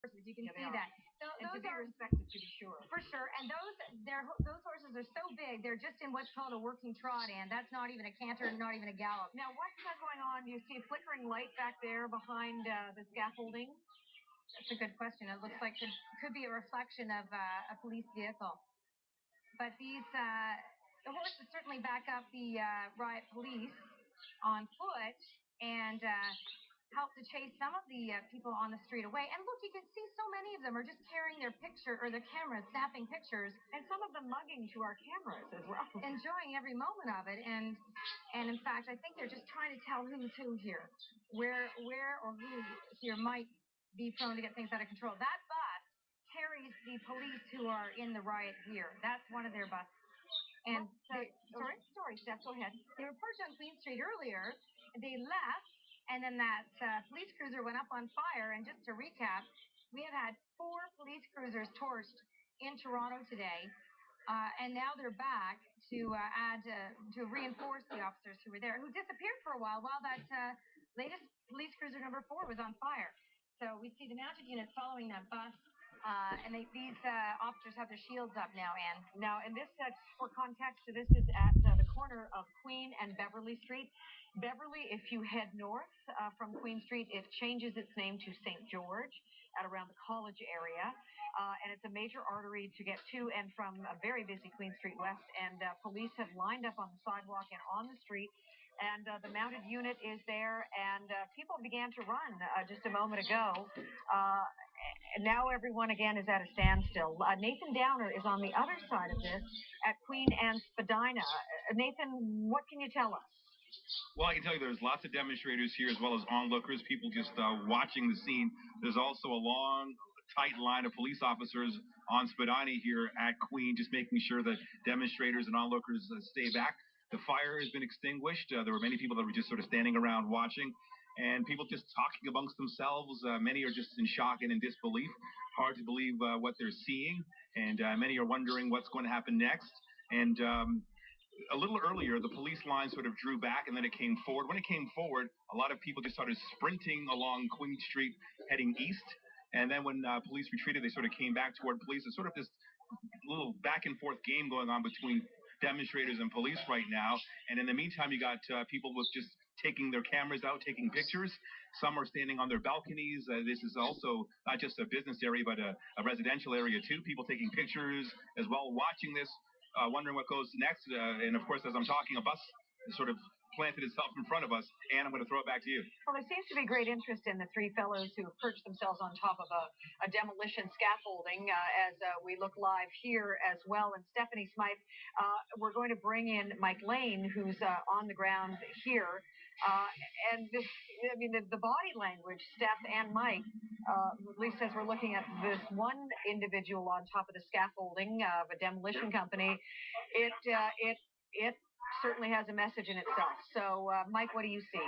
You can see that. And to be respected, to be sure. For sure. And those horses are so big, they're just in what's called a working trot, and that's not even a canter, not even a gallop. Now, what's going on? Do you see a flickering light back there behind the scaffolding? That's a good question. It looks like it could be a reflection of a police vehicle. But the horses certainly back up the riot police on foot and help to chase some of the people on the street away. And look, you can see so many of them are just carrying their cameras, snapping pictures. And some of them mugging to our cameras as well. Enjoying every moment of it. And in fact, I think they're just trying to tell who's who here. Where or who here might be prone to get things out of control. That bus carries the police who are in the riot gear. That's one of their buses. And sorry, Steph, go ahead. They were parked on Queen Street earlier. They left, and then that police cruiser went up on fire. And just to recap, we have had 4 police cruisers torched in Toronto today, and now they're back to reinforce the officers who were there, who disappeared for a while that latest police cruiser number 4 was on fire. So we see the mounted unit following that bus. And these officers have their shields up now, Anne. Now, and this, for context, this is at the corner of Queen and Beverly Street. Beverly, if you head north from Queen Street, it changes its name to St. George at around the college area. And it's a major artery to get to and from a very busy Queen Street West. And police have lined up on the sidewalk and on the street. And the mounted unit is there, and people began to run just a moment ago. Now everyone again is at a standstill. Nathan Downer is on the other side of this at Queen and Spadina. Nathan, what can you tell us? Well, I can tell you there's lots of demonstrators here as well as onlookers, people just watching the scene. There's also a long, tight line of police officers on Spadina here at Queen, just making sure that demonstrators and onlookers stay back. The fire has been extinguished. There were many people that were just sort of standing around watching, and people just talking amongst themselves. Many are just in shock and in disbelief. Hard to believe what they're seeing, and many are wondering what's going to happen next. And a little earlier, the police line sort of drew back, and then it came forward. When it came forward, a lot of people just started sprinting along Queen Street, heading east. And then when police retreated, they sort of came back toward police. It's sort of this little back and forth game going on between demonstrators and police right now. And in the meantime, you got people with just taking their cameras out, taking pictures. Some are standing on their balconies. This is also not just a business area, but a residential area too. People taking pictures as well, watching this, wondering what goes next. And of course, as I'm talking, a bus sort of planted itself in front of us. And I'm going to throw it back to you. Well, there seems to be great interest in the 3 fellows who perched themselves on top of a demolition scaffolding as we look live here as well. And Stephanie Smythe, we're going to bring in Mike Lane, who's on the ground here. And this, I mean, the body language, Steph and Mike, at least as we're looking at this one individual on top of the scaffolding of a demolition company, it certainly has a message in itself. So, Mike, what do you see?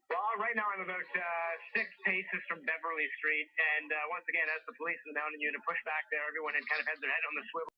Well, right now I'm about 6 paces from Beverly Street, and once again, as the police and the mounted unit push back there, everyone had kind of had their head on the swivel.